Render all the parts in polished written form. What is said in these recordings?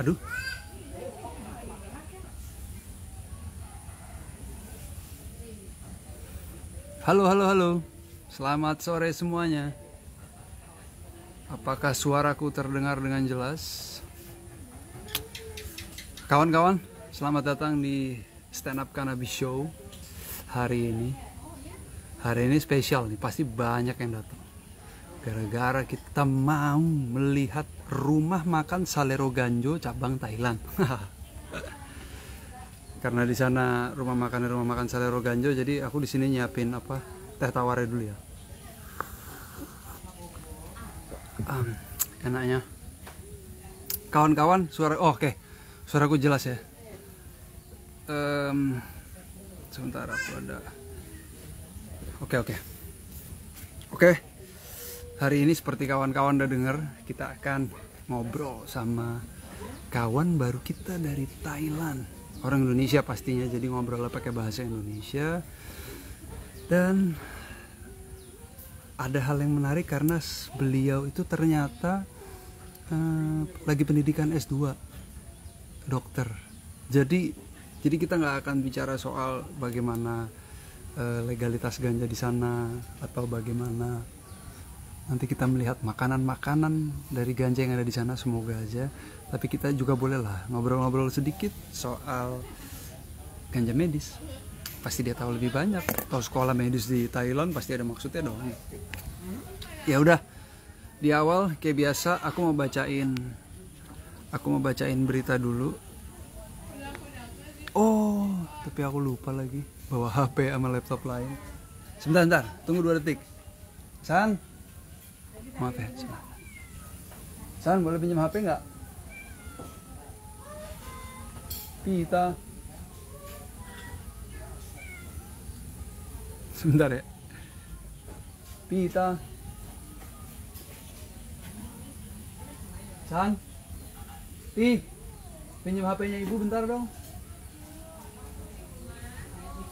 Aduh. Halo, halo, halo. Selamat sore semuanya. Apakah suaraku terdengar dengan jelas? Kawan-kawan, selamat datang di Stand Up Cannabis Show hari ini. Hari ini spesial nih, pasti banyak yang datang. Gara-gara kita mau melihat rumah makan Salero Ganjo cabang Thailand. Karena di sana rumah makan Salero Ganjo, jadi aku di sini nyiapin apa? Teh tawarnya dulu ya. Enaknya. Kawan-kawan, oke. Suaraku jelas ya. Sebentar aku ada. Oke. Hari ini seperti kawan-kawan udah denger, kita akan ngobrol sama kawan baru kita dari Thailand. Orang Indonesia pastinya, jadi ngobrolnya pakai bahasa Indonesia. Dan ada hal yang menarik karena beliau itu ternyata lagi pendidikan S2 dokter. Jadi kita nggak akan bicara soal bagaimana legalitas ganja di sana atau bagaimana nanti kita melihat makanan-makanan dari ganja yang ada di sana, semoga aja. Tapi kita juga bolehlah ngobrol-ngobrol sedikit soal ganja medis. Pasti dia tahu lebih banyak. Tahu sekolah medis di Thailand pasti ada maksudnya dong. Ya udah, di awal kayak biasa aku mau bacain berita dulu. Oh, tapi aku lupa lagi bawa HP sama laptop lain. Sebentar, tunggu 2 detik. San, maaf ya. San, boleh pinjam HP nggak? Pita. Sebentar ya. Pita. San. Pinjam HP-nya ibu bentar dong.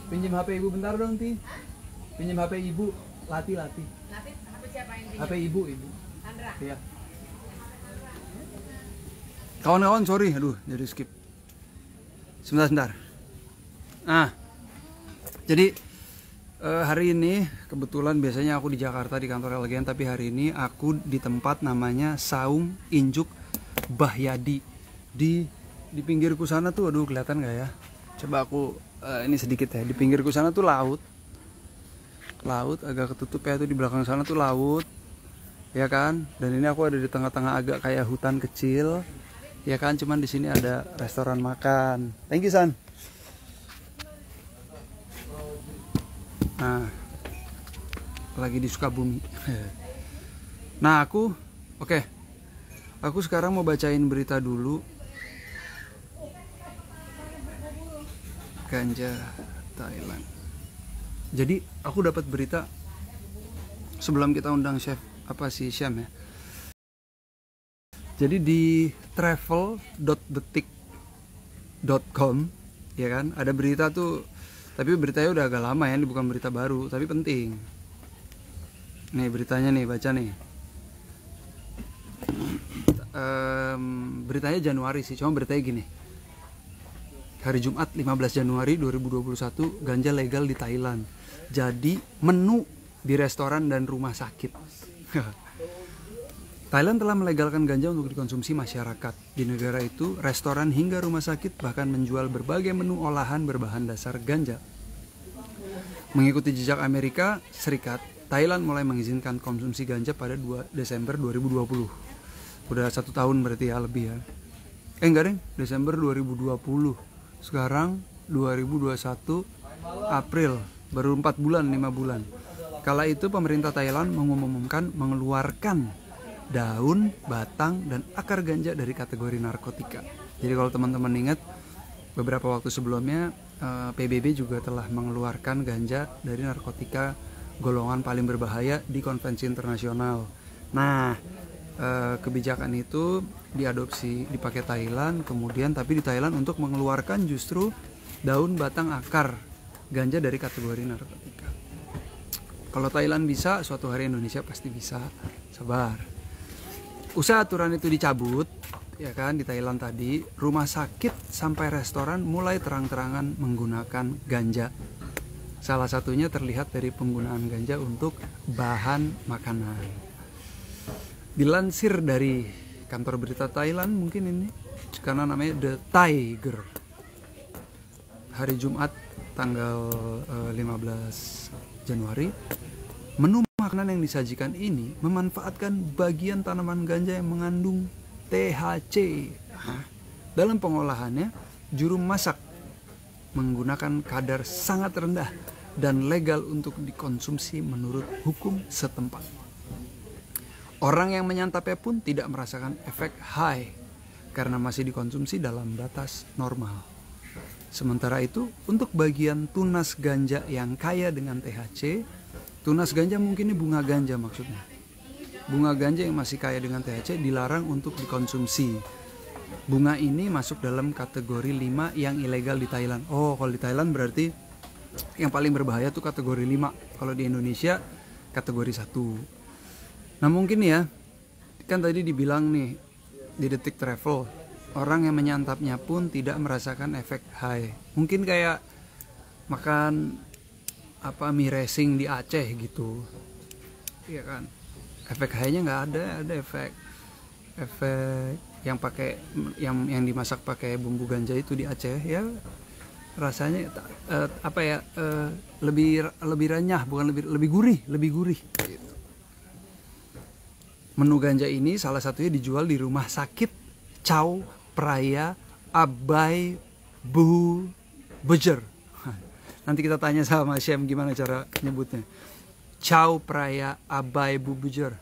Pinjam HP ibu bentar dong, Pinjam HP ibu, Lati. HP siapa yang pinjam? HP ibu. Sandra. Iya. Kawan-kawan, sorry, jadi skip. Sebentar. Jadi hari ini kebetulan biasanya aku di Jakarta di kantor Elegan, tapi hari ini aku di tempat namanya Saung Injuk Bahyadi. Di pinggirku sana tuh, aduh kelihatan nggak ya? Coba aku ini sedikit ya. Di pinggirku sana tuh laut agak ketutup ya, tuh di belakang sana tuh laut, ya kan? Dan ini aku ada di tengah-tengah agak kayak hutan kecil, ya kan? Cuman di sini ada restoran makan. Thank you, San. Nah, lagi di Sukabumi. Nah, aku sekarang mau bacain berita dulu. Ganja Thailand. Jadi aku dapat berita sebelum kita undang chef Syam ya. Jadi di travel.detik.com ya kan, ada berita tuh, tapi beritanya udah agak lama ya, ini bukan berita baru tapi penting. Nih beritanya nih, baca nih. Beritanya Januari sih, cuma beritanya gini. Hari Jumat 15 Januari 2021, ganja legal di Thailand. Jadi menu di restoran dan rumah sakit. Thailand telah melegalkan ganja untuk dikonsumsi masyarakat. Di negara itu, restoran hingga rumah sakit bahkan menjual berbagai menu olahan berbahan dasar ganja. Mengikuti jejak Amerika Serikat, Thailand mulai mengizinkan konsumsi ganja pada 2 Desember 2020. Udah 1 tahun berarti ya, lebih ya. Enggak deh, Desember 2020. Sekarang 2021 April, baru 4 bulan, 5 bulan. Kala itu pemerintah Thailand mengumumkan mengeluarkan daun, batang, dan akar ganja dari kategori narkotika. Jadi kalau teman-teman ingat, beberapa waktu sebelumnya PBB juga telah mengeluarkan ganja dari narkotika golongan paling berbahaya di konvensi internasional. Nah, kebijakan itu diadopsi, dipakai Thailand, kemudian tapi di Thailand untuk mengeluarkan justru daun, batang, akar ganja dari kategori narkotika. Kalau Thailand bisa, suatu hari Indonesia pasti bisa. Sabar. Usai aturan itu dicabut, ya kan, di Thailand tadi, rumah sakit sampai restoran mulai terang-terangan menggunakan ganja. Salah satunya terlihat dari penggunaan ganja untuk bahan makanan. Dilansir dari kantor berita Thailand mungkin ini, karena namanya The Tiger. Hari Jumat tanggal 15 Januari, menu makanan yang disajikan ini memanfaatkan bagian tanaman ganja yang mengandung THC. Dalam pengolahannya, juru masak menggunakan kadar sangat rendah dan legal untuk dikonsumsi menurut hukum setempat. Orang yang menyantapnya pun tidak merasakan efek high karena masih dikonsumsi dalam batas normal. Sementara itu, untuk bagian tunas ganja yang kaya dengan THC, tunas ganja mungkin ini bunga ganja maksudnya. Bunga ganja yang masih kaya dengan THC dilarang untuk dikonsumsi. Bunga ini masuk dalam kategori 5 yang ilegal di Thailand. Oh, kalau di Thailand berarti yang paling berbahaya tuh kategori 5. Kalau di Indonesia kategori 1. Nah mungkin ya, kan tadi dibilang nih di Detik Travel, orang yang menyantapnya pun tidak merasakan efek high. Mungkin kayak makan mie racing di Aceh gitu, iya kan? Efek high-nya nggak ada efek yang pakai yang dimasak pakai bumbu ganja itu di Aceh ya, rasanya lebih renyah, bukan lebih gurih gitu. Menu ganja ini salah satunya dijual di rumah sakit Chao Phraya Abai Bu Bejer. Nanti kita tanya sama Syem gimana cara nyebutnya. Chao Phraya Abai Bu Bejer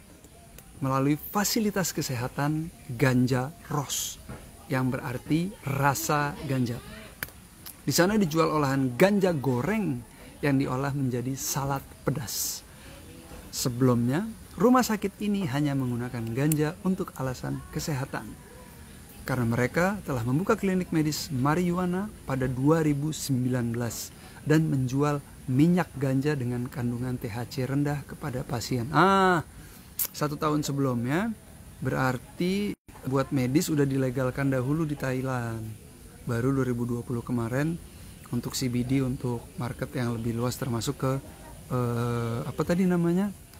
melalui fasilitas kesehatan Ganja Ros yang berarti rasa ganja. Di sana dijual olahan ganja goreng yang diolah menjadi salad pedas. Sebelumnya, rumah sakit ini hanya menggunakan ganja untuk alasan kesehatan. Karena mereka telah membuka klinik medis marijuana pada 2019 dan menjual minyak ganja dengan kandungan THC rendah kepada pasien. 1 tahun sebelumnya, berarti buat medis udah dilegalkan dahulu di Thailand. Baru 2020 kemarin untuk CBD, untuk market yang lebih luas, termasuk ke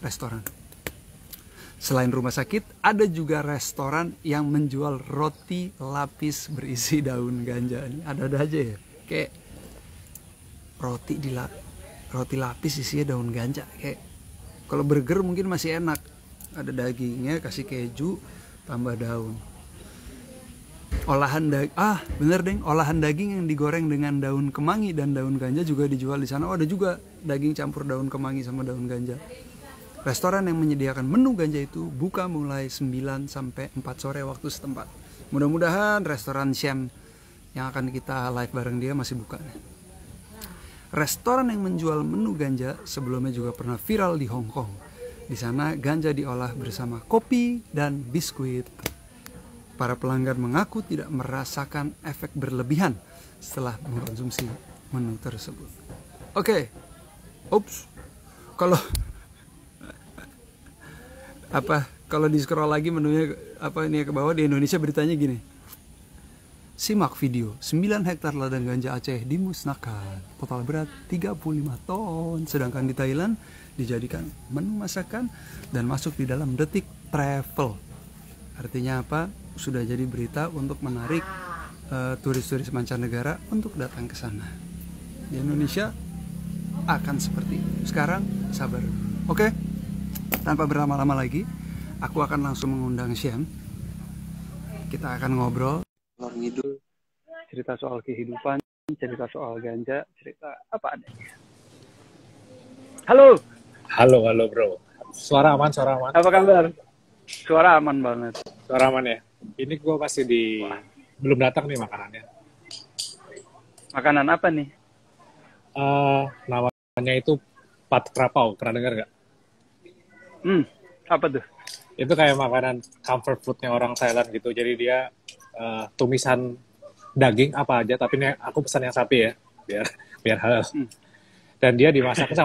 restoran. Selain rumah sakit, ada juga restoran yang menjual roti lapis berisi daun ganja. Ini ada-ada aja ya. Kayak roti lapis isinya daun ganja. Kayak kalau burger mungkin masih enak. Ada dagingnya, kasih keju, tambah daun. Olahan daging yang digoreng dengan daun kemangi dan daun ganja juga dijual di sana. Oh, ada juga daging campur daun kemangi sama daun ganja. Restoran yang menyediakan menu ganja itu buka mulai 9 sampai 4 sore waktu setempat. Mudah-mudahan restoran Syem yang akan kita live bareng dia masih buka. Restoran yang menjual menu ganja sebelumnya juga pernah viral di Hong Kong. Di sana ganja diolah bersama kopi dan biskuit. Para pelanggan mengaku tidak merasakan efek berlebihan setelah mengkonsumsi menu tersebut. Oke. Kalau di scroll lagi menunya ke bawah, di Indonesia beritanya gini. Simak video 9 hektar ladang ganja Aceh dimusnahkan, total berat 35 ton. Sedangkan di Thailand dijadikan menu masakan dan masuk di dalam Detik Travel. Artinya apa? Sudah jadi berita untuk menarik turis-turis mancanegara untuk datang ke sana. Di Indonesia akan seperti itu. Sekarang sabar. Oke? Tanpa berlama-lama lagi, aku akan langsung mengundang Syem. Kita akan ngobrol, ngalor ngidul, cerita soal kehidupan, cerita soal ganja, cerita apa adanya. Halo. Halo bro. Suara aman. Apa kabar? Suara aman banget. Suara aman ya. Ini gue masih belum datang nih makanannya. Makanan apa nih? Namanya itu Pat Krapau. Pernah dengar nggak? Apa tuh? Itu kayak makanan comfort foodnya orang Thailand gitu. Jadi dia tumisan daging apa aja, tapi ini aku pesan yang sapi ya, biar halal. Dan dia dimasaknya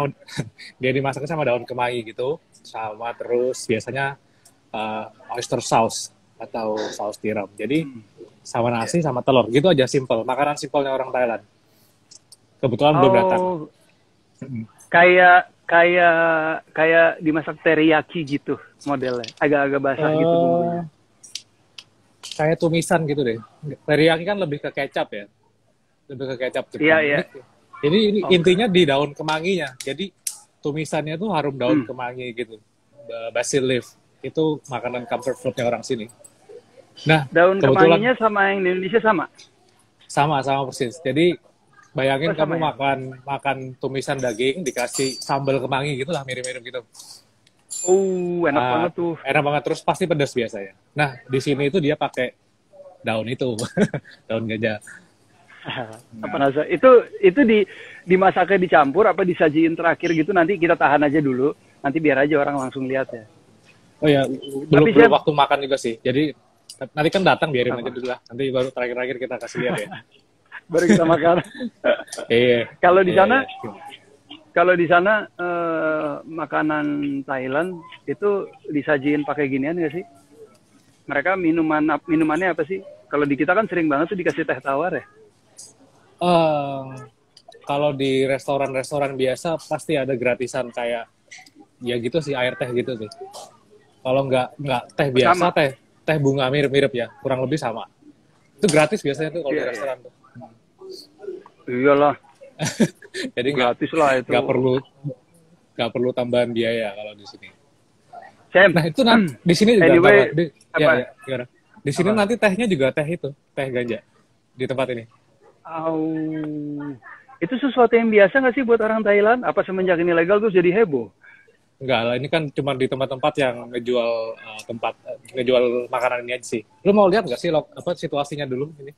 sama daun kemangi gitu, sama terus biasanya oyster sauce atau saus tiram. Jadi sama nasi sama telur gitu aja, simple. Makanan simpelnya orang Thailand. Kebetulan belum datang. Oh, kayak kayak kayak dimasak teriyaki gitu modelnya. Agak-agak basah gitu bumbunya. Kayak tumisan gitu deh. Teriyaki kan lebih ke kecap ya. Lebih ke kecap Jepang. Iya, iya. Jadi ini Oke. intinya di daun kemanginya. Jadi tumisannya tuh harum daun kemangi gitu. Basil leaf. Itu makanan comfort foodnya orang sini. Nah, Daun kebetulan kemanginya sama yang di Indonesia sama? sama persis. Jadi bayangin Oh, sama kamu ya? makan tumisan daging dikasih sambal kemangi gitu lah, mirip-mirip gitu. Enak banget tuh. Enak banget, terus pasti pedas biasanya. Nah, di sini itu dia pakai daun itu, daun ganja. Apa nasa? Itu dimasaknya dicampur apa disajiin terakhir gitu, nanti kita tahan aja dulu. Nanti biar aja orang langsung lihat ya. Oh ya, Tapi belum saya- waktu makan juga sih. Jadi nanti kan datang biarin aja dulu lah. Nanti baru terakhir-terakhir kita kasih lihat ya. Baru kita makan. Iya. Kalau di Iya, sana iya. Kalau di sana makanan Thailand itu disajiin pakai ginian nggak sih? Mereka minumannya apa sih? Kalau di kita kan sering banget tuh dikasih teh tawar ya. Kalau di restoran-restoran biasa pasti ada gratisan kayak ya gitu sih, air teh gitu sih. Kalau nggak teh biasa, Sama. teh bunga mirip-mirip ya, kurang lebih sama. Itu gratis biasanya tuh kalau Iya, di iya. restoran tuh. Iyalah, Jadi nggak gratis lah itu. nggak perlu tambahan biaya kalau di sini. Sam, Nah itu di sini juga Anyway, ya, apa? gimana? Di sini nanti tehnya juga teh itu, teh ganja di tempat ini. itu sesuatu yang biasa nggak sih buat orang Thailand? Apa semenjak ini legal terus jadi heboh? Enggak lah, ini kan cuma di tempat-tempat yang ngejual makanan ini aja sih. Lu mau lihat nggak sih situasinya dulu ini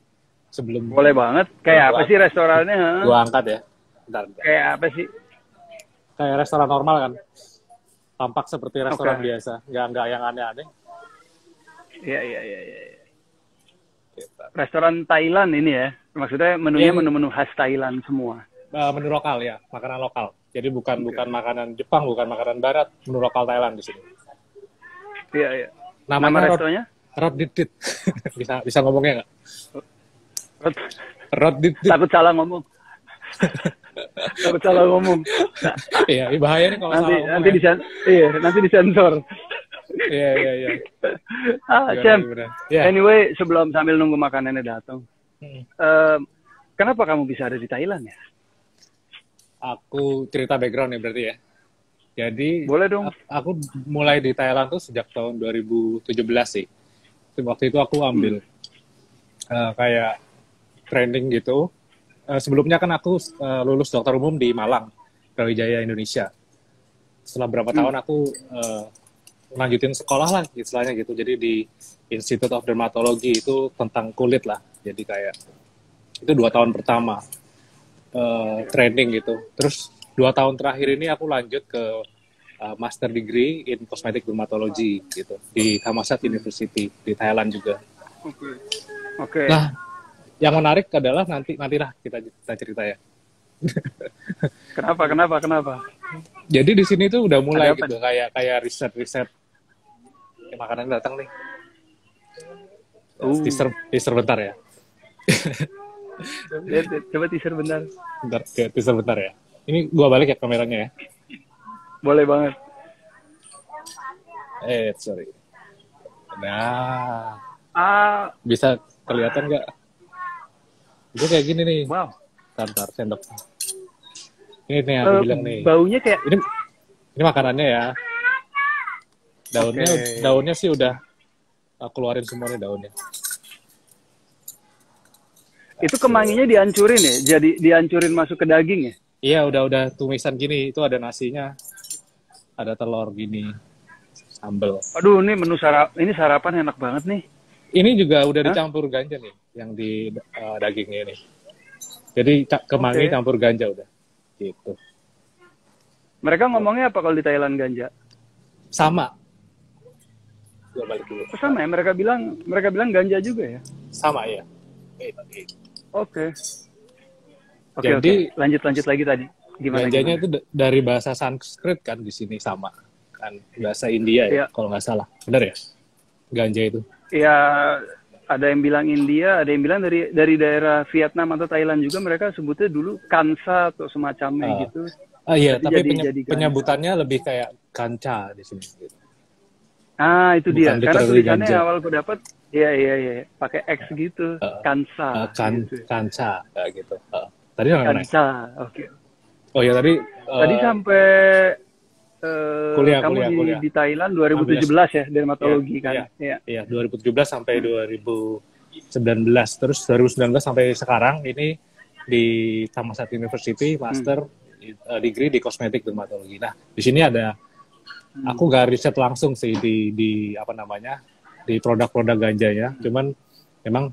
sebelum Boleh banget. Kayak apa Gua- sih restorannya? ha? gua angkat ya? Bentar. Kayak apa sih? Kayak restoran normal kan, tampak seperti restoran Oke. biasa, nggak yang aneh-aneh. Iya. Restoran Thailand ini ya. Maksudnya menunya Iya. menu-menu khas Thailand semua. Menu lokal ya, makanan lokal. Jadi bukan makanan Jepang, bukan makanan Barat, menu lokal Thailand di sini. Iya. Namanya Nama restorannya? Rot Dit. bisa ngomongnya nggak? Rot Dit. Takut salah ngomong. Takut salah ngomong. Iya, bahaya nih kalau Nanti salah nanti ngomong nanti disensor. ya. Iya. Gimana, Cem. gimana? Ya. Anyway, sebelum sambil nunggu makanannya datang, Hmm. kenapa kamu bisa ada di Thailand ya? Aku cerita background ya berarti ya. Jadi Boleh dong. aku mulai di Thailand tuh sejak tahun 2017 sih. Waktu itu aku ambil kayak training gitu. Sebelumnya kan aku lulus dokter umum di Malang, Brawijaya, Indonesia. Setelah berapa tahun aku lanjutin sekolah lah istilahnya gitu. Jadi di Institute of Dermatology itu tentang kulit lah. Jadi kayak itu 2 tahun pertama training gitu. Terus 2 tahun terakhir ini aku lanjut ke master degree in cosmetic dermatology gitu di Thammasat University di Thailand juga. Oke. Nah, yang menarik adalah nantilah kita cerita ya. Kenapa? Jadi di sini tuh udah mulai Ada apa gitu kayak riset. Ya, makanan datang nih. Teaser bentar ya. Coba teaser bentar. Teaser bentar ya. Ini gua balik ya kameranya ya. Boleh banget. Sorry. Nah, bisa kelihatan nggak? Itu kayak gini nih. Wow. Bentar, sendok. Ini nih aku bilang nih. Baunya kayak Ini makanannya ya. Oke. Daunnya sih udah aku keluarin semua nih daunnya. itu kemanginya dihancurin ya, jadi dihancurin masuk ke daging ya. Iya, udah tumisan gini. Itu ada nasinya. Ada telur gini. Sambel. Aduh, ini menu sarapan enak banget nih. Ini juga udah dicampur ganja nih yang di dagingnya ini. Jadi kemangi Oke. campur ganja udah. Gitu. Mereka ngomongnya apa kalau di Thailand ganja? Sama. Gua balik dulu. Sama ya, mereka bilang ganja juga ya. Sama ya. Oke. Jadi, Lanjut lagi tadi. Gimana? Ganjanya itu dari bahasa Sanskrit kan di sini sama kan bahasa India ya Iya. kalau nggak salah, benar ya? Ganja itu. ya ada yang bilang India, ada yang bilang dari daerah Vietnam atau Thailand juga, mereka sebutnya dulu kansa atau semacamnya gitu. Iya, Jadi tapi jadi penyebutannya lebih kayak kanca di sini. Gitu. Itu dia. Bukan Karena literally tulisannya ganja. awal aku dapat, iya, pakai X gitu, kansa. Gitu. Kanca, kayak gitu. Tadi sampai mana? Kansa, oke. Oh ya tadi. Tadi sampai kamu kuliah. di Thailand 2017 ya, dermatologi kan? Iya, 2017 sampai 2019. Terus 2019 sampai sekarang ini di Thammasat University master degree di kosmetik dermatologi. Nah, di sini ada aku gak riset langsung sih di apa namanya di produk-produk ganjanya. Cuman memang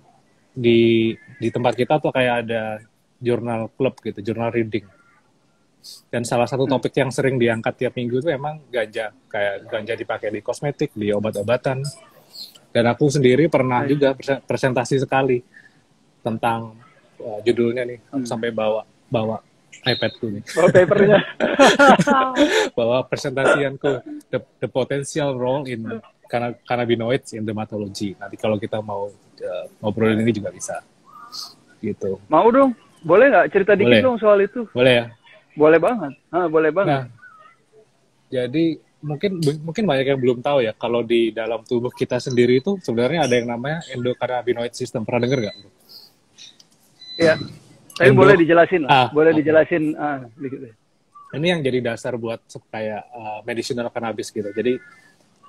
di tempat kita tuh kayak ada jurnal club gitu, jurnal reading. Dan salah satu topik yang sering diangkat tiap minggu itu emang ganja, kayak ganja dipakai di kosmetik, di obat-obatan. Dan aku sendiri pernah juga presentasi sekali tentang judulnya nih, aku sampai bawa iPadku nih. Oh, papernya. Bawa presentasianku, the potential role in cannabinoids in dermatology. Nanti kalau kita mau ngobrolin ini juga bisa. Gitu. Mau dong, boleh nggak cerita dikit dong soal itu? Boleh ya. Boleh banget. Boleh banget. Nah, jadi mungkin banyak yang belum tahu ya kalau di dalam tubuh kita sendiri itu sebenarnya ada yang namanya endocannabinoid system. Pernah dengar nggak? Iya. Tapi boleh dijelasin lah. Boleh dijelasin. Ini yang jadi dasar buat kayak medicinal cannabis gitu. Jadi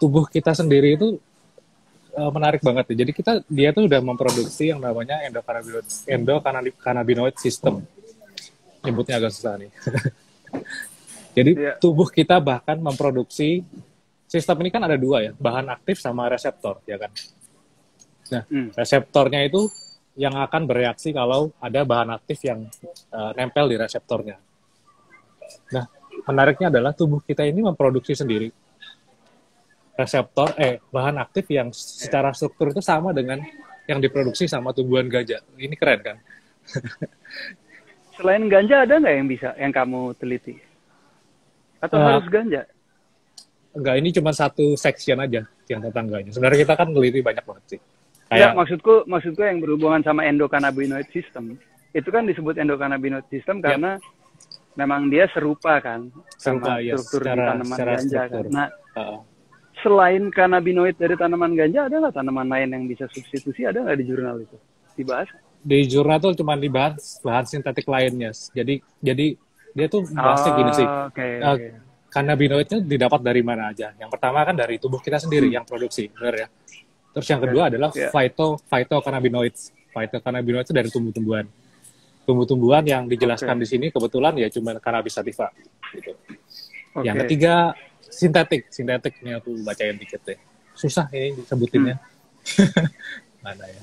tubuh kita sendiri itu menarik banget ya. Jadi dia tuh udah memproduksi yang namanya endocannabinoid system. Nyebutnya agak susah nih. Jadi tubuh kita bahkan memproduksi sistem ini kan ada dua ya, bahan aktif sama reseptor, ya kan. Nah, reseptornya itu yang akan bereaksi kalau ada bahan aktif yang nempel di reseptornya. Nah, menariknya adalah tubuh kita ini memproduksi sendiri reseptor bahan aktif yang secara struktur itu sama dengan yang diproduksi sama tumbuhan ganja. Ini keren kan? Selain ganja ada nggak yang kamu teliti? Atau harus ganja? Enggak, ini cuma satu section aja yang tentang ganja. Sebenarnya kita kan neliti banyak banget sih. Ya, maksudku yang berhubungan sama endocannabinoid system. Itu kan disebut endocannabinoid system karena memang dia serupa kan sama struktur di tanaman ganja kan. Nah, selain kannabinoid dari tanaman ganja, ada nggak tanaman lain yang bisa substitusi? Ada nggak di jurnal itu? Dibahas? Di jurnal tuh cuma dibahas bahan sintetik lainnya. Jadi dia tuh bahasnya gini sih. Cannabinoidnya didapat dari mana aja? Yang pertama kan dari tubuh kita sendiri yang produksi, benar ya. Terus yang kedua adalah phytocannabinoids. Phytocannabinoids itu dari tumbuh-tumbuhan. Tumbuh-tumbuhan yang dijelaskan di sini kebetulan ya cuma cannabis sativa. Gitu. Yang ketiga sintetik. Sintetiknya aku bacain dikit deh. Susah ini disebutinnya. Mana ya?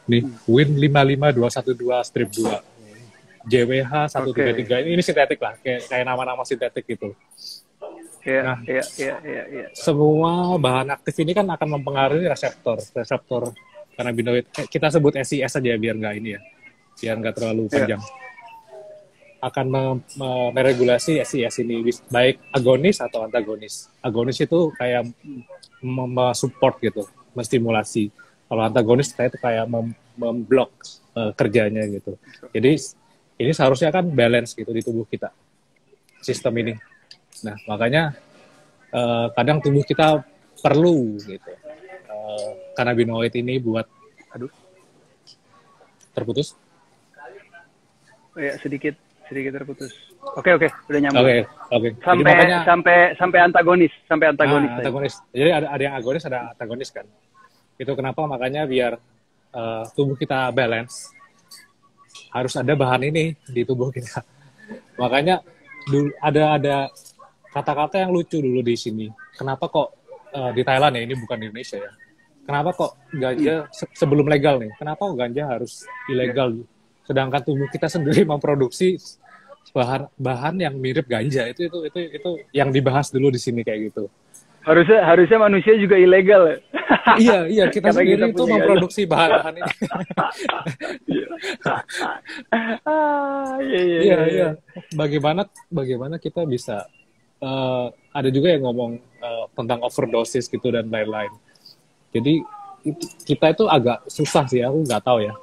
Nih, Win 55212-2. JWH 133. Ini sintetik lah, kayak nama-nama sintetik gitu. Iya. Semua bahan aktif ini kan akan mempengaruhi reseptor cannabinoid. Kita sebut SIS aja biar nggak ini ya. Biar nggak terlalu panjang. Akan meregulasi SIS ini baik agonis atau antagonis. Agonis itu kayak support gitu, menstimulasi. Kalau antagonis itu kayak memblok kerjanya gitu. Jadi ini seharusnya kan balance gitu di tubuh kita, sistem ini. Nah, makanya kadang tubuh kita perlu gitu cannabinoid ini buat terputus. Oh ya, sedikit terputus. Oke, udah nyambung. Oke. Sampai antagonis. Antagonis. Jadi ada yang agonis, ada antagonis kan. Itu kenapa makanya biar tubuh kita balance harus ada bahan ini di tubuh kita. Makanya ada kata-kata yang lucu dulu di sini. Kenapa kok di Thailand ya, ini bukan di Indonesia ya. Kenapa kok ganja sebelum legal nih? Kenapa kok ganja harus ilegal? Sedangkan tubuh kita sendiri memproduksi bahan yang mirip ganja. Itu yang dibahas dulu di sini kayak gitu. Harusnya manusia juga ilegal. Iya, kita sendiri itu memproduksi bahan-bahan ini. Iya. Bagaimana kita bisa ada juga yang ngomong tentang overdosis gitu dan lain-lain. Jadi kita itu agak susah sih, aku nggak tahu ya,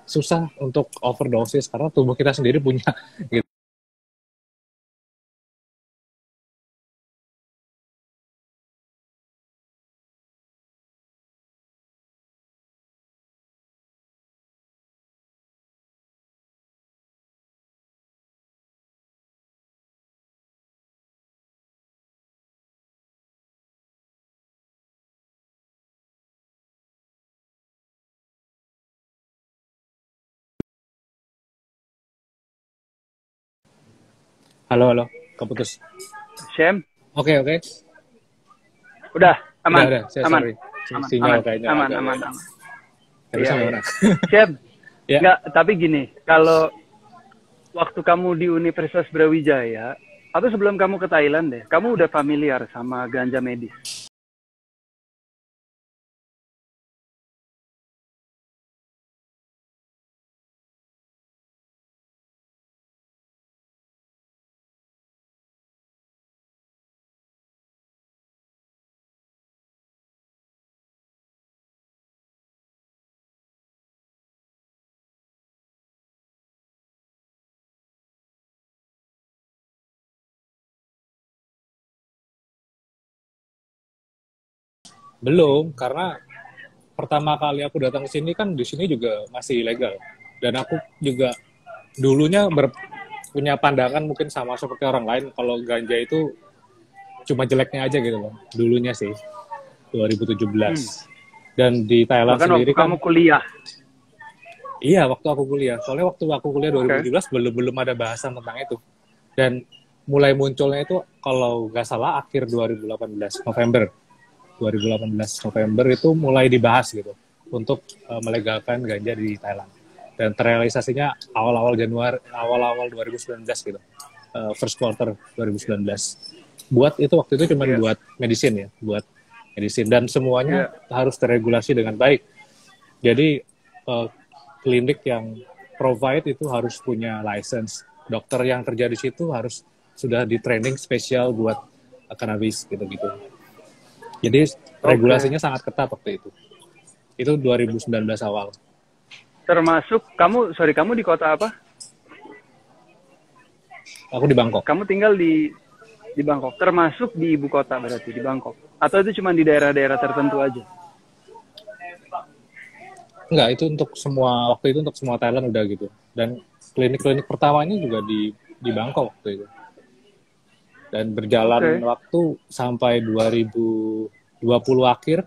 susah untuk overdosis karena tubuh kita sendiri punya gitu. Halo, halo, keputus. Syem, Oke, oke. udah aman, Udah, saya aman, sorry. aman, Sinyal aman, kayaknya aman, agak aman, ya. aman. Terus Iya, sampai iya. mana? Syem, Ya, nggak, tapi gini, kalau waktu kamu di Universitas Brawijaya, atau sebelum kamu ke Thailand deh, kamu udah familiar sama ganja medis? belum, karena pertama kali aku datang ke sini kan di sini juga masih ilegal. Dan aku juga dulunya punya pandangan mungkin sama seperti orang lain kalau ganja itu cuma jeleknya aja gitu loh. Dulunya sih 2017. Dan di Thailand Bahkan waktu sendiri kan kamu kuliah. iya waktu aku kuliah. Soalnya waktu aku kuliah Oke. 2017 belum ada bahasan tentang itu. Dan mulai munculnya itu kalau nggak salah akhir 2018 November 2018 November itu mulai dibahas gitu untuk melegalkan ganja di Thailand. Dan terrealisasinya awal-awal 2019 gitu. First quarter 2019. Buat itu waktu itu cuma buat medicine ya, buat medicine dan semuanya harus terregulasi dengan baik. Jadi klinik yang provide itu harus punya license. Dokter yang kerja di situ harus sudah di training spesial buat cannabis gitu-gitu. Jadi regulasinya sangat ketat waktu itu. Itu 2019 awal. Termasuk kamu di kota apa? Aku di Bangkok. Kamu tinggal di Bangkok. Termasuk di ibu kota berarti di Bangkok. Atau itu cuma di daerah-daerah tertentu aja? Enggak, itu untuk semua waktu itu untuk semua Thailand udah gitu. Dan klinik-klinik pertamanya juga di Bangkok waktu itu. Dan berjalan waktu sampai 2020 akhir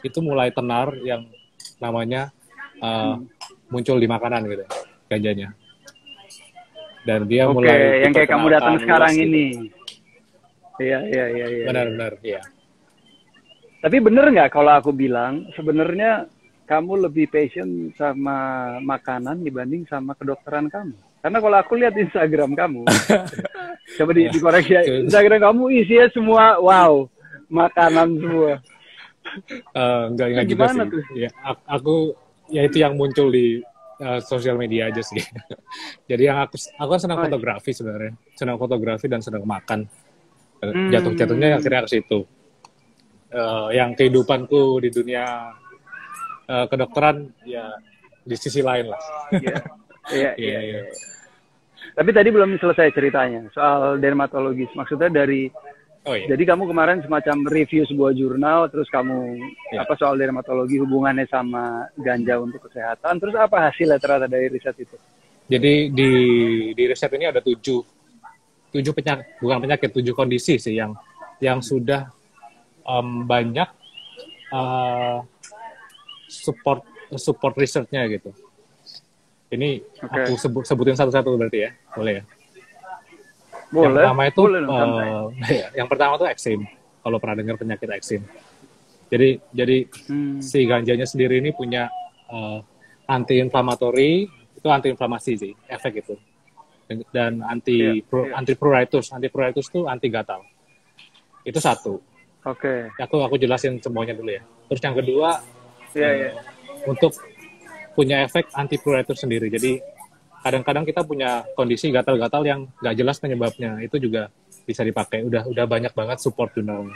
itu mulai tenar yang namanya muncul di makanan gitu ganjanya. Dan dia mulai yang kayak kamu datang sekarang gitu. ini. Iya. Benar, iya. Tapi bener nggak kalau aku bilang sebenarnya kamu lebih passion sama makanan dibanding sama kedokteran kamu? Karena kalau aku lihat Instagram kamu, coba dikoreksi ya, Instagram kamu isinya semua wow, makanan semua. Enggak juga sih. Tuh? Ya, aku ya itu yang muncul di sosial media aja sih. Jadi yang aku kan senang fotografi sebenarnya, senang fotografi dan senang makan. Jatuh-jatuhnya akhirnya ke situ. Yang kehidupanku di dunia kedokteran ya di sisi lain lah. Iya. Tapi tadi belum selesai ceritanya soal dermatologis. Maksudnya dari jadi kamu kemarin semacam review sebuah jurnal, terus kamu soal dermatologi hubungannya sama ganja untuk kesehatan. Terus apa hasilnya ternyata dari riset itu? Jadi di riset ini ada 7 kondisi sih yang sudah banyak support research-nya gitu. Ini aku sebutin satu-satu berarti ya, boleh ya? Boleh. Yang pertama tuh eksim. Kalau pernah dengar penyakit eksim. Jadi si ganjanya sendiri ini punya anti-inflammatory, itu anti-inflamasi sih, efek itu. Dan anti-pruritus itu anti gatal. Itu satu. Aku jelasin semuanya dulu ya. Terus yang kedua, untuk punya efek anti-pruritus sendiri. Jadi kadang-kadang kita punya kondisi gatal-gatal yang nggak jelas penyebabnya. Itu juga bisa dipakai. Udah banyak banget support jurnalnya.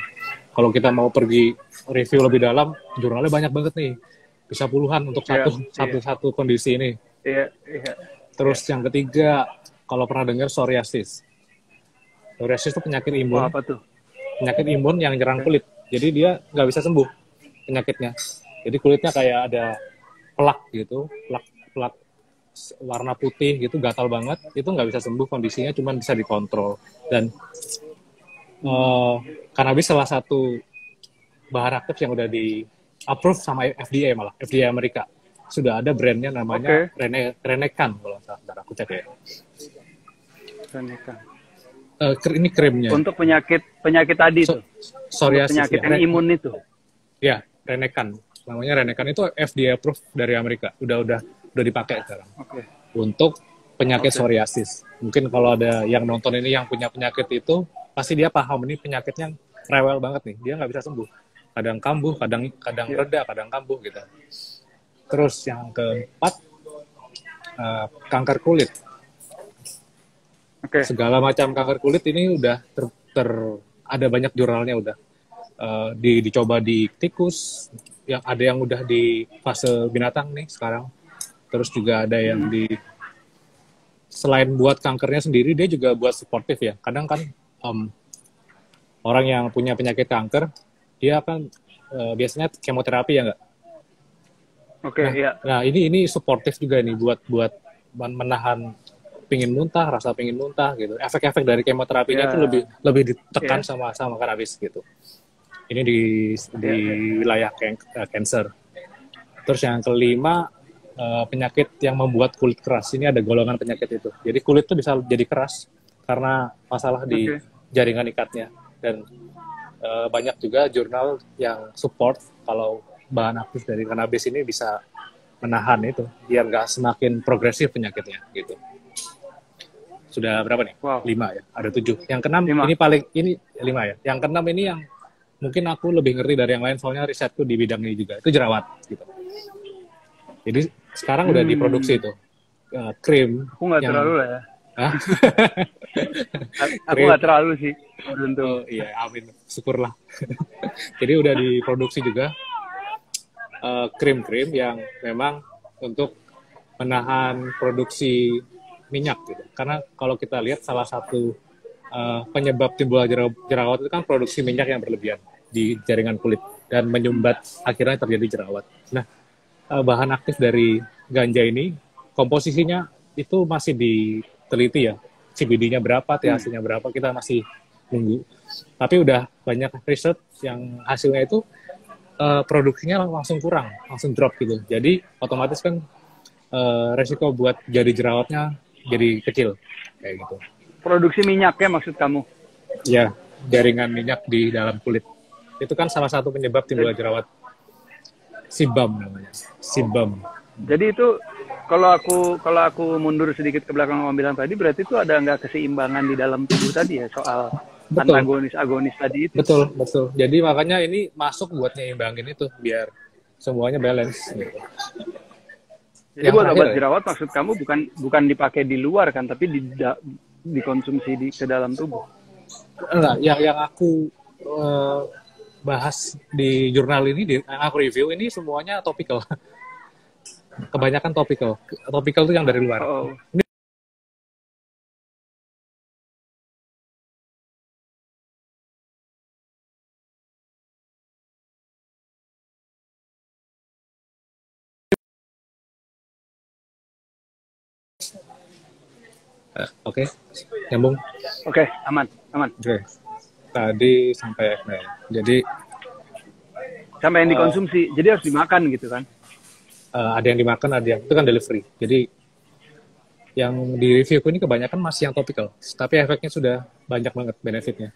kalau kita mau pergi review lebih dalam, jurnalnya banyak banget nih. Bisa puluhan untuk satu kondisi ini. Iya, iya. Terus yang ketiga, kalau pernah dengar psoriasis. Psoriasis itu penyakit imun. Wah, apa tuh? Penyakit imun yang nyerang kulit. Jadi dia nggak bisa sembuh penyakitnya. Jadi kulitnya kayak ada plak gitu, plak warna putih gitu, gatal banget. Itu nggak bisa sembuh kondisinya, cuma bisa dikontrol. Dan cannabis salah satu bahan aktif yang udah di approve sama FDA malah, FDA Amerika. Sudah ada brandnya namanya Renecan kalau ntar aku cek ya. Renecan. Ini krimnya. Untuk penyakit tadi tuh. Psoriasis. Penyakit yang imun itu. Ya, Renecan. Namanya Renecan itu FDA approved dari Amerika. Udah dipakai sekarang. Oke. Untuk penyakit psoriasis. Mungkin kalau ada yang nonton ini yang punya penyakit itu, pasti dia paham ini penyakitnya rewel banget nih. Dia nggak bisa sembuh. Kadang kambuh, kadang reda, kadang kambuh gitu. Terus yang keempat, kanker kulit. Segala macam kanker kulit ini udah ada banyak jurnalnya udah. Dicoba di tikus, yang ada yang udah di fase binatang nih sekarang. Terus juga ada yang selain buat kankernya sendiri, dia juga buat suportif ya. Kadang kan orang yang punya penyakit kanker, dia kan biasanya kemoterapi ya nggak? Iya. Nah ini suportif juga nih buat menahan pingin muntah, rasa pingin muntah gitu. Efek-efek dari kemoterapinya itu lebih ditekan sama cannabis gitu. Ini di wilayah cancer. Terus yang kelima, penyakit yang membuat kulit keras. Ini ada golongan penyakit itu. Jadi kulit itu bisa jadi keras karena masalah di jaringan ikatnya. Dan banyak juga jurnal yang support kalau bahan aktif dari cannabis ini bisa menahan itu biar nggak semakin progresif penyakitnya gitu. Sudah berapa nih? Wow. 5 ya, ada 7. Yang keenam ini 5 ya. Yang keenam ini yang mungkin aku lebih ngerti dari yang lain soalnya risetku di bidang ini juga. Itu jerawat gitu. Jadi sekarang udah diproduksi itu krim. Aku nggak terlalu lah ya. Hah? Aku nggak terlalu sih. Oh, iya, amin. Syukurlah. Jadi udah diproduksi juga krim-krim yang memang untuk menahan produksi minyak gitu. Karena kalau kita lihat salah satu penyebab timbul jerawat itu kan produksi minyak yang berlebihan di jaringan kulit dan menyumbat akhirnya terjadi jerawat. Nah, bahan aktif dari ganja ini komposisinya itu masih diteliti ya. CBD-nya berapa, THC-nya berapa, kita masih nunggu. Tapi udah banyak riset yang hasilnya itu produksinya langsung kurang, langsung drop gitu. Jadi otomatis kan resiko buat jadi jerawatnya jadi kecil kayak gitu. Produksi minyaknya maksud kamu? Ya, jaringan minyak di dalam kulit. Itu kan salah satu penyebab timbul jerawat. Sebum namanya. Sebum. Jadi itu kalau aku mundur sedikit ke belakang kamu bilang tadi, berarti itu ada nggak keseimbangan di dalam tubuh tadi ya soal antagonis tadi itu. Betul. Jadi makanya ini masuk buat nyimbangin itu biar semuanya balance. Gitu. Jadi buat obat jerawat maksud kamu bukan dipakai di luar kan, tapi dikonsumsi ke dalam tubuh. Enggak, yang aku bahas di jurnal ini, yang aku review ini semuanya topikal. Kebanyakan topikal. Topikal itu yang dari luar. Ini Oke, nyambung. Oke, aman. Oke. Tadi sampai jadi sampai yang dikonsumsi, jadi harus dimakan gitu kan? Ada yang dimakan, ada yang itu kan delivery. Jadi yang di reviewku ini kebanyakan masih yang topikal, tapi efeknya sudah banyak banget benefitnya.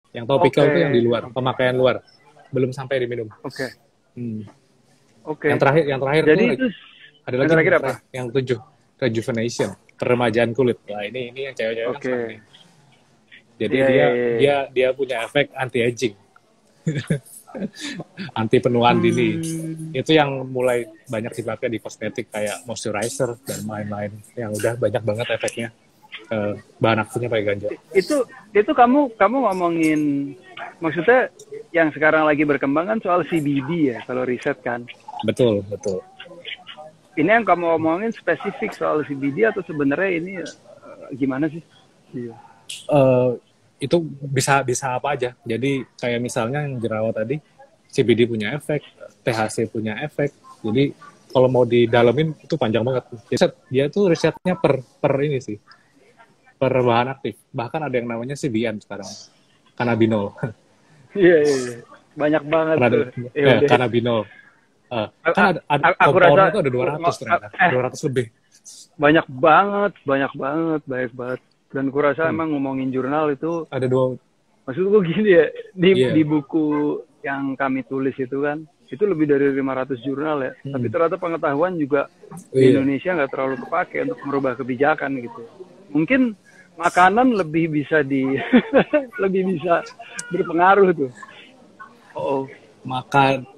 Yang topikal itu yang di luar, pemakaian luar, belum sampai diminum. Oke. Yang terakhir jadi tuh itu ada lagi terakhir apa? Yang 7, rejuvenation, peremajaan kulit. Nah ini yang cewek-cewek kan. Jadi dia punya efek anti aging. anti penuaan dini. Hmm, Itu yang mulai banyak dipakai di kosmetik kayak moisturizer dan lain-lain yang udah banyak banget efeknya bahan aktifnya pakai ganja. itu kamu ngomongin, maksudnya yang sekarang lagi berkembang kan soal CBD ya, kalau riset kan. Betul, betul. Ini yang kamu omongin spesifik soal CBD atau sebenarnya ini gimana sih? Iya. Eh, itu bisa bisa apa aja. Jadi kayak misalnya yang jerawat tadi, CBD punya efek, THC punya efek. Jadi kalau mau didalemin itu panjang banget. Dia tuh risetnya per ini sih, per bahan aktif. Bahkan ada yang namanya CBN sekarang, cannabinol. Iya, iya, iya. Banyak banget tuh. Ya udah. Cannabinol. Kan ada Aku rasa komponennya itu ada 200 ternyata, 200 lebih. banyak banget, banyak banget, baik banget. Dan aku rasa Hmm. emang ngomongin jurnal itu, Ada dua, maksudku gini ya, iya. di buku yang kami tulis itu kan, itu lebih dari 500 jurnal ya. Tapi ternyata pengetahuan juga di Iya. Indonesia nggak terlalu kepake untuk merubah kebijakan gitu. Mungkin makanan lebih bisa lebih bisa berpengaruh tuh. Oh,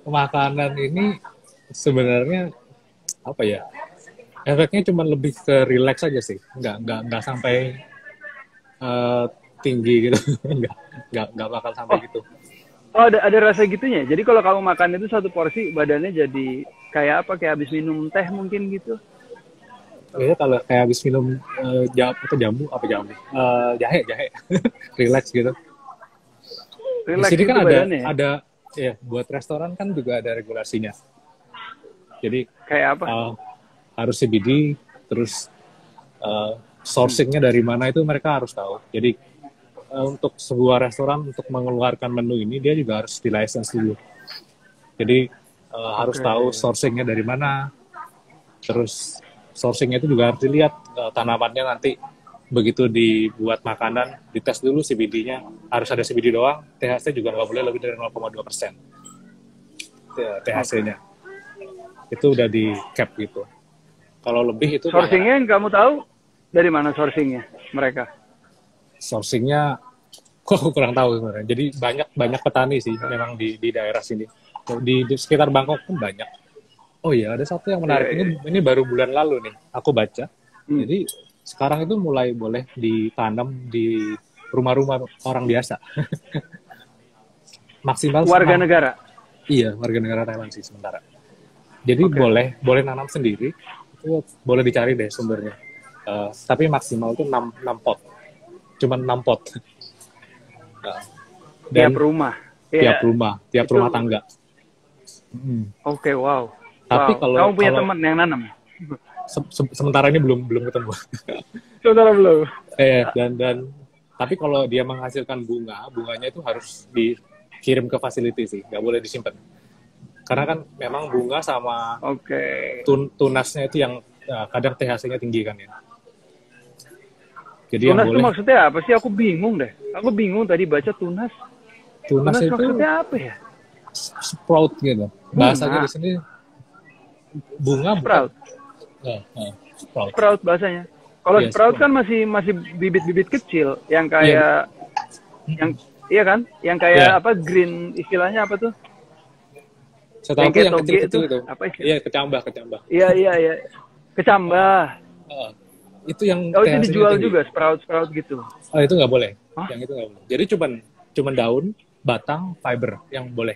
Makanan ini sebenarnya apa ya? Efeknya cuma lebih ke relax aja sih, nggak sampai eh, tinggi gitu, nggak bakal sampai oh, gitu. oh, ada rasa gitunya. Jadi kalau kamu makan itu satu porsi, badannya jadi kayak apa? Kayak habis minum teh mungkin gitu. Kayaknya kalau kayak habis minum jamu apa jamu, jahe jahe, relax gitu. Di Relax sini gitu kan badannya ya. ada ya buat restoran kan juga ada regulasinya. Jadi Kayak apa? harus CBD, terus sourcingnya dari mana itu mereka harus tahu. Jadi untuk sebuah restoran untuk mengeluarkan menu ini dia juga harus di license dulu. Jadi harus tahu Oke. sourcingnya dari mana. Terus sourcingnya itu juga harus dilihat tanamannya nanti begitu dibuat makanan dites dulu CBD-nya harus ada CBD doang. THC juga nggak boleh lebih dari 0,2% Oke. THC-nya. Itu udah di cap gitu. Kalau lebih itu pelanggaran. Sourcingnya yang kamu tahu dari mana sourcingnya mereka? Sourcingnya kok aku kurang tahu sebenarnya. Jadi banyak petani sih memang di daerah sini. Di sekitar Bangkok pun banyak. Oh iya, ada satu yang Iya, menarik. iya. Ini baru bulan lalu nih, aku baca. Hmm. Jadi sekarang itu mulai boleh ditanam di rumah-rumah orang biasa. Maksimal Warga 6. negara. Iya, warga negara Thailand sih sementara. Jadi Oke. boleh nanam sendiri. Itu boleh dicari deh sumbernya. Tapi maksimal itu 6 pot. Cuma 6 pot. Tiap Dan rumah. tiap Iya. rumah, tiap Itu rumah tangga. Hmm. oke, wow. Tapi Wow. Kamu punya kalau teman yang nanam? sementara ini belum ketemu. Saudara belum. Dan tapi kalau dia menghasilkan bunganya itu harus dikirim ke facility sih, nggak boleh disimpan. Karena kan memang bunga sama Oke. tunasnya itu yang kadang THC-nya tinggi kan ya. Jadi yang Tunas itu boleh maksudnya apa sih? Aku bingung deh. Aku bingung tadi baca tunas. tunas Tunas itu maksudnya apa ya? sprout gitu. Bahasanya Bunga. di sini bunga bukan Sprout. sprout. Sprout bahasanya. Kalau Iya, sprout sprout. kan masih bibit-bibit kecil yang kayak yang iya kan? Yang kayak Iya. apa green istilahnya apa tuh? Setahu Yang aku kayak yang toge kecil-kecil itu. apa istilah? Iya, kecambah. Iya, iya, iya. Kecambah. Eh, itu yang Oh, itu THC-nya dijual tinggi. juga sprout gitu. Oh, itu nggak boleh. Hah? Yang itu nggak boleh. Jadi cuman daun, batang, fiber yang boleh.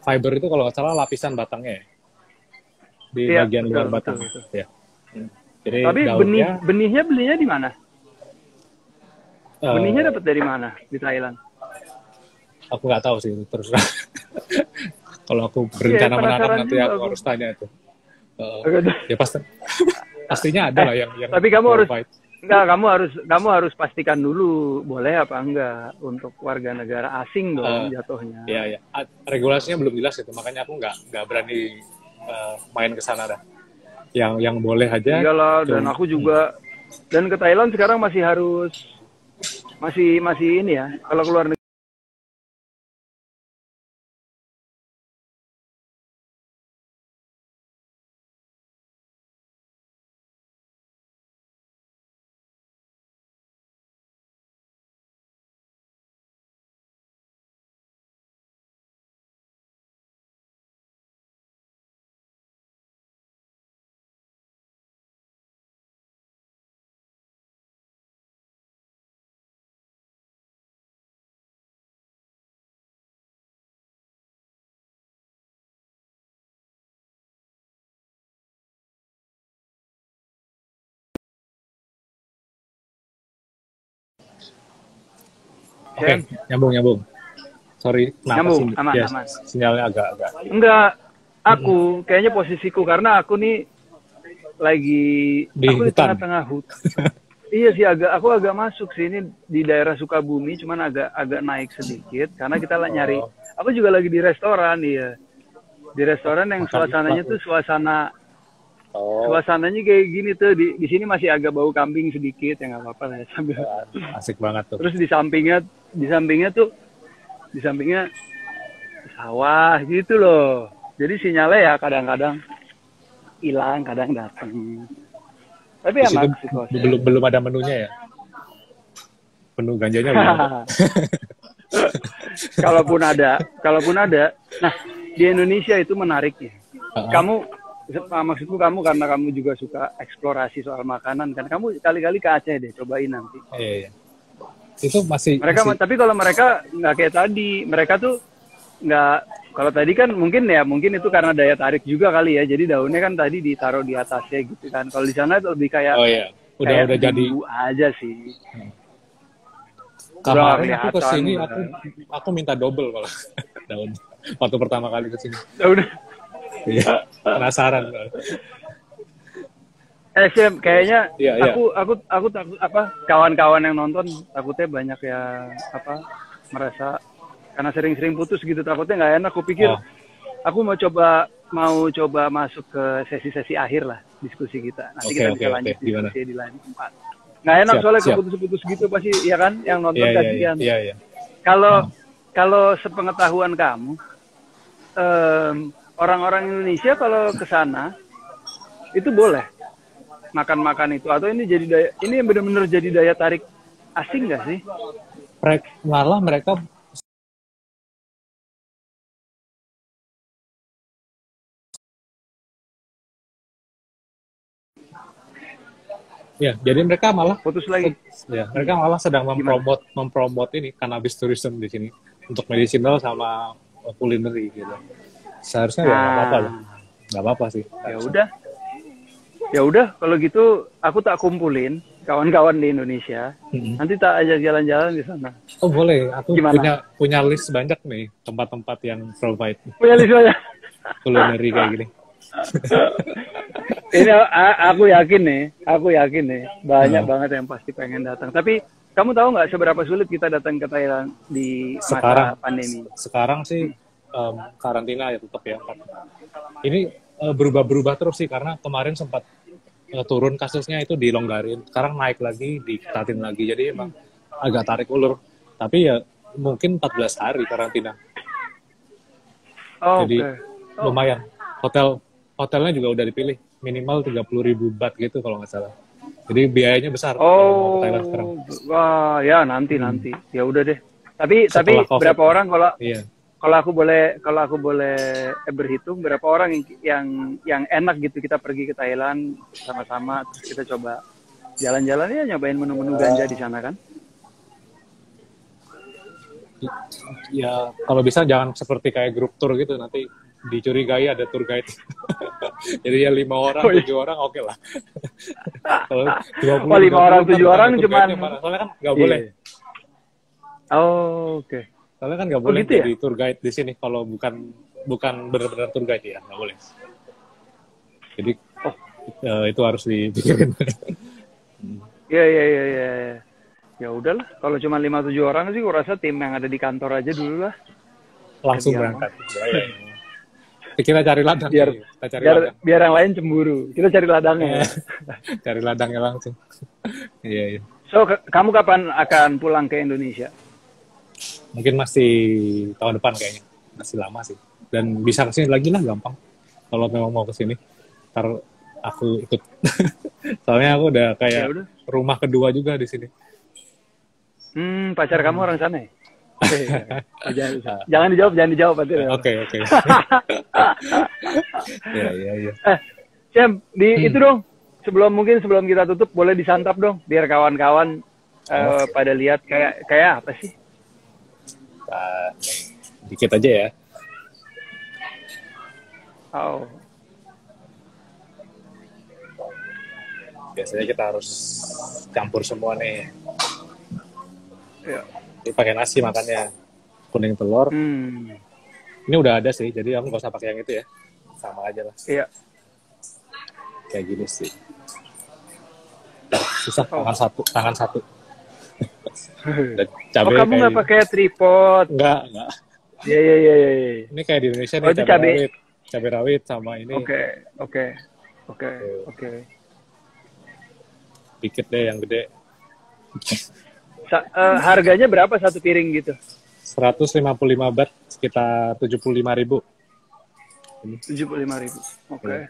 Fiber itu kalau nggak salah lapisan batangnya ya, di Iya, bagian luar betul, batang. betul. Ya. Jadi Tapi daunnya benihnya belinya di mana? Benihnya eh, dapat dari mana di Thailand? aku nggak tahu sih terus. Kalau aku Iya, berencana menanam penasaran nanti juga aku aku. harus tanya itu. Eh, Oke. ya pastinya ada lah yang Tapi kamu harus provide. enggak, kamu harus pastikan dulu boleh apa enggak untuk warga negara asing Eh, dong jatuhnya. ya. Regulasinya belum jelas itu, makanya aku nggak berani main ke sana dah. Yang boleh aja. Iyalah, dan aku juga dan ke Thailand sekarang masih harus masih ini ya. Kalau keluar negeri Oke, nyambung. Sorry, kenapa Nyambung, sih? aman, Ya, aman. sinyalnya agak. Enggak, aku kayaknya posisiku karena aku nih lagi Di aku di hutan. tengah-tengah hutan. Iya sih, aku agak masuk sih ini di daerah Sukabumi, cuman agak naik sedikit karena kita nyari. Oh. Aku juga lagi di restoran, iya. Di restoran yang Makan suasananya ikan. tuh Oh, suasananya kayak gini tuh di sini masih agak bau kambing sedikit ya nggak apa-apa lah ya, sambil. asik banget tuh. Terus di sampingnya sawah gitu loh. Jadi sinyalnya ya kadang-kadang hilang, kadang datang. Tapi Di situ enak situasi. belum ada menunya ya. Menu ganjanya belum ada. Kalaupun ada. Nah, di Indonesia itu menariknya. Maksudku kamu karena kamu juga suka eksplorasi soal makanan kan. Kamu kali-kali ke Aceh deh, cobain nanti. Iya. Itu masih Tapi kalau mereka nggak kayak tadi, mereka tuh nggak. Kalau tadi kan mungkin itu karena daya tarik juga kali ya. Jadi daunnya kan tadi ditaruh di atasnya gitu kan. Kalau di sana itu lebih kayak Oh iya, udah jadi bumbu aja sih. kemarin aku kelihatan, kesini udah. aku minta double malah daun waktu pertama kali kesini. Ya udah. Iya, penasaran. Sam, kayaknya Iya. aku takut kawan-kawan yang nonton takutnya banyak yang merasa karena sering-sering putus gitu takutnya nggak enak. Aku pikir aku mau coba masuk ke sesi-sesi akhir lah diskusi kita. Nanti kita bisa lanjut diskusi di lain tempat. Nggak enak soalnya keputus-putus gitu pasti ya kan yang nonton kasihan. Iya. Kalau sepengetahuan kamu orang-orang Indonesia kalau ke sana itu boleh makan itu atau ini yang benar-benar jadi daya tarik asing nggak sih? Malah mereka ya, jadi mereka malah putus lagi. Ya, mereka malah sedang mempromot ini cannabis tourism di sini untuk medicinal sama culinary gitu. Seharusnya ya nggak apa-apa sih. Ya udah kalau gitu aku tak kumpulin kawan-kawan di Indonesia. Nanti tak ajak jalan-jalan di sana. Oh boleh, aku Gimana? punya list banyak nih tempat-tempat yang provide Punya list banyak. culinary kayak gini. Ini aku yakin nih banyak banget yang pasti pengen datang. Tapi kamu tahu nggak seberapa sulit kita datang ke Thailand di masa pandemi? Sekarang sih karantina ya tetap ya. Ini berubah-berubah terus sih karena kemarin sempat turun kasusnya itu dilonggarin, sekarang naik lagi, diketatin lagi. Jadi emang agak tarik ulur. Tapi ya mungkin 14 hari karantina. Jadi lumayan. Hotelnya juga udah dipilih minimal 30.000 baht gitu kalau nggak salah. Jadi biayanya besar. Kalau mau ke Thailand sekarang. Wah ya nanti. Ya udah deh. Tapi berapa orang kalau aku boleh berhitung berapa orang yang enak gitu kita pergi ke Thailand sama-sama terus kita coba jalan-jalan ya nyobain menu-menu ganja di sana kan? Ya kalau bisa jangan seperti kayak grup tour gitu nanti dicurigai ada tour guide. Jadi ya 5 orang, 7 orang oke lah. Kalau 20, 5 orang, 7 orang cuman soalnya kan nggak boleh. Oke. Soalnya kan nggak boleh gitu jadi tour guide di sini kalau bukan benar-benar tour guide ya, nggak boleh. Jadi itu harus dipikirin. Iya. Ya udahlah, kalau cuma 5-7 orang sih, gua rasa tim yang ada di kantor aja dulu lah. Langsung berangkat. Kita cari ladang. Biar yang lain cemburu. Kita cari ladangnya. Cari ladangnya langsung. Iya. So, kamu kapan akan pulang ke Indonesia? Mungkin masih tahun depan kayaknya. Masih lama sih. Dan bisa kesini lagi lah gampang. Kalau memang mau kesini. Ntar aku ikut. Soalnya aku udah kayak rumah kedua juga di sini. Pacar kamu orang sana ya? Jangan dijawab berarti. Oke. Iya. Sam, itu dong. Sebelum kita tutup boleh disantap dong biar kawan-kawan pada lihat kayak apa sih? Dikit aja ya. Biasanya kita harus campur semua nih. Ya. Jadi pakai nasi makannya, kuning telur. Hmm. Ini udah ada sih, jadi aku nggak usah pakai yang itu ya. Sama aja lah, Iya. kayak gini sih. Susah, Oh. tangan satu. Dan Oh, cabai kamu nggak kayak pakai tripod? enggak. Iya, iya, iya, iya. Iya. Ini kayak di Indonesia Oh, nih itu cabai rawit. Cabai rawit sama ini Oke, oke, oke, oke. dikit deh yang gede. Harganya berapa satu piring gitu? 155 baht, sekitar 75.000. 75.000. Oke. Iya.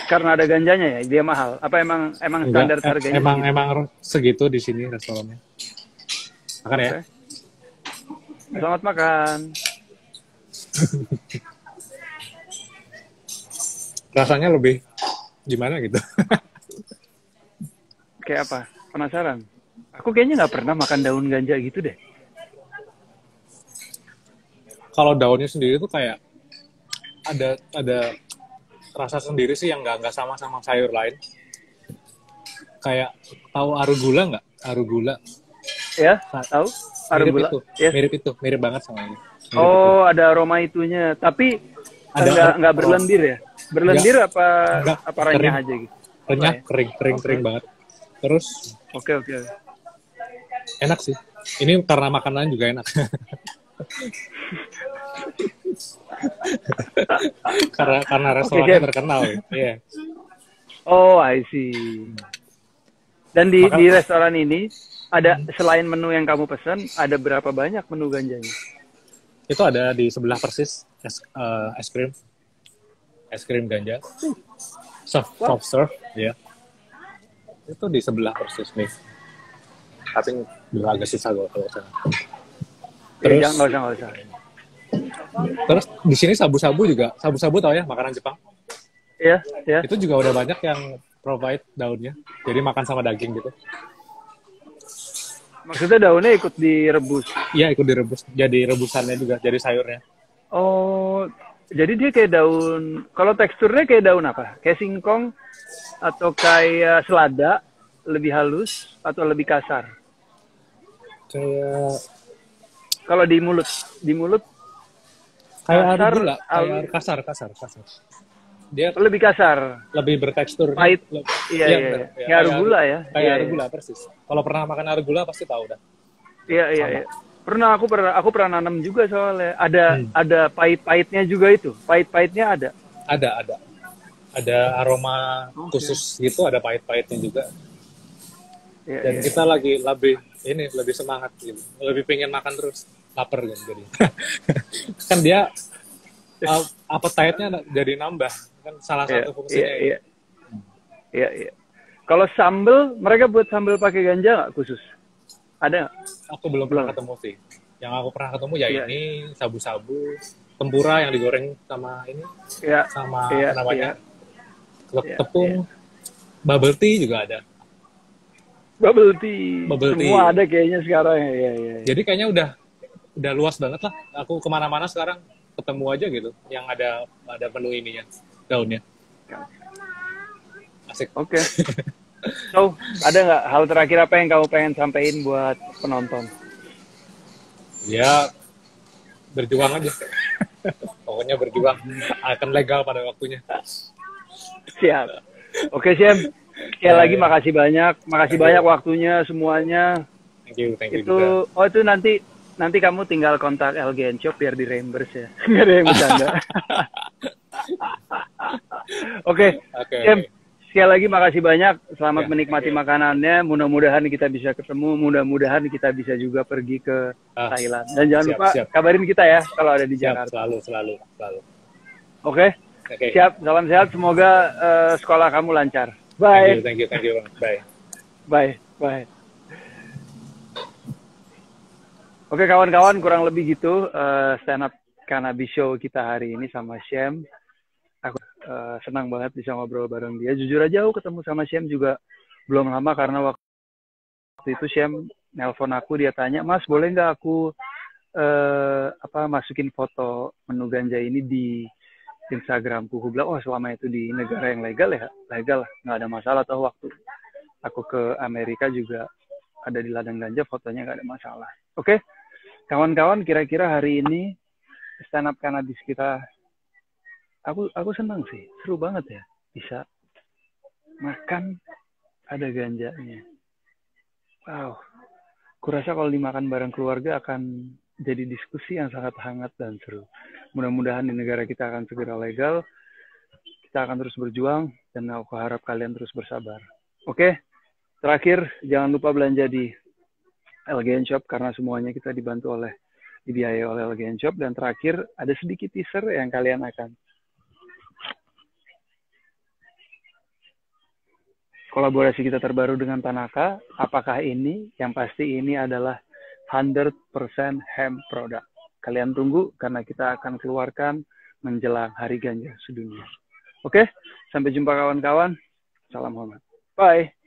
Karena ada ganjanya ya, dia mahal. Apa emang standar Enggak, harganya? emang segitu di sini restorannya. Makan ya. Oke. Selamat makan. Rasanya lebih gimana gitu. Kayak apa? Penasaran? Aku kayaknya nggak pernah makan daun ganja gitu deh. Kalau daunnya sendiri tuh kayak ada rasa sendiri sih yang nggak sama sayur lain. Kayak tahu arugula nggak? Arugula. Ya, tahu? Mirip Arugula. itu, Yes. mirip banget sama ini. Mirip Oh, ada aroma itunya. Tapi Ada nggak berlendir ya? Berlendir apa Enggak, renyah kering. aja gitu? Renyah, Apa ya? kering banget. Terus Oke, oke. enak sih. Ini karena makanan juga enak. karena restorannya Jem. terkenal. Iya. Oh, I see. Dan di restoran ini ada selain menu yang kamu pesan, ada berapa banyak menu ganjanya? Itu ada di sebelah persis es krim ganja. Soft serve, ya. Itu di sebelah persis nih. Tapi agak susah gue kalau sana. Terus, Terus, nggak usah. terus di sini sabu-sabu juga. Sabu-sabu tau ya, makanan Jepang. Iya, ya. Itu juga udah banyak yang provide daunnya. Jadi makan sama daging gitu. Maksudnya daunnya ikut direbus. Iya, ikut direbus. Jadi rebusannya juga, jadi sayurnya. Oh, jadi dia kayak daun. Kalau teksturnya kayak daun apa? Kayak singkong atau kayak selada, lebih halus atau lebih kasar? Kayak Kalau di mulut kayak kasar, arugula, kayak kasar. Dia lebih kasar. lebih bertekstur. Pahit. Iya, Iya. bener. Kayak arugula ya. Kayak Iya, arugula persis. Kalau pernah makan arugula pasti tahu dah. Iya. Pernah aku pernah nanam juga soalnya. Ada pahit-pahitnya juga itu. Pahit-pahitnya ada. Ada aroma khusus gitu, ada pahit-pahitnya juga. Iya, Dan iya. kita lebih semangat gitu. Lebih pengen makan terus. Lapar kan jadi. Kan dia appetite-nya jadi nambah. Kan salah satu fungsinya. Iya. Kalau sambel, mereka buat sambel pakai ganja nggak khusus? Ada nggak? Aku belum pernah ketemu sih. Yang aku pernah ketemu ya Iya. ini sabu-sabu, tempura yang digoreng sama ini, Iya. sama Iya, apa namanya, Iya, tepung, bubble tea juga ada. Bubble tea. Bubble tea. Semua ada kayaknya sekarang. Iya. Jadi kayaknya udah luas banget lah. Aku kemana-mana sekarang ketemu aja gitu, yang ada menu ininya, daunnya. Asik. Oke. So, ada nggak hal terakhir apa yang kamu pengen sampaikan buat penonton? Ya berjuang aja. Pokoknya berjuang. Akan legal pada waktunya. Siap. Oke, Syem. Sekali lagi makasih banyak. Makasih banyak waktunya semuanya. Thank you juga. Itu nanti kamu tinggal kontak LGN Shop biar di reimburse ya. Nggak ada yang bercanda. Oke. Syem. Sekali lagi makasih banyak. Selamat menikmati makanannya. Mudah-mudahan kita bisa ketemu. Mudah-mudahan kita bisa juga pergi ke Thailand. Dan jangan lupa kabarin kita ya kalau ada di Jakarta. Selalu. Oke. Siap. Salam sehat. Semoga sekolah kamu lancar. Bye. Thank you. Bye. Oke kawan-kawan, kurang lebih gitu stand up cannabis show kita hari ini sama Syem. Aku senang banget bisa ngobrol bareng dia. Jujur aja aku ketemu sama Syem juga belum lama karena waktu itu Syem nelpon aku, dia tanya, "Mas, boleh nggak aku masukin foto menu ganja ini di Instagramku?" Aku bilang, "Oh, selama itu di negara yang legal ya, legal lah, nggak ada masalah." Atau waktu aku ke Amerika juga ada di ladang ganja, fotonya nggak ada masalah. Oke, kawan-kawan, kira-kira hari ini stand up cannabis kita, aku senang sih, seru banget ya, bisa makan ada ganjanya. Wow, kurasa kalau dimakan bareng keluarga akan jadi diskusi yang sangat hangat dan seru. Mudah-mudahan di negara kita akan segera legal. Kita akan terus berjuang dan aku harap kalian terus bersabar. Oke, terakhir jangan lupa belanja di LGN Shop karena semuanya kita dibiayai oleh LGN Shop. Dan terakhir ada sedikit teaser yang kalian akan kolaborasi kita terbaru dengan Tanaka. Apakah ini? Yang pasti ini adalah 100% hemp product. Kalian tunggu karena kita akan keluarkan menjelang Hari Ganja Sedunia. Oke, sampai jumpa kawan-kawan. Salam hormat. Bye.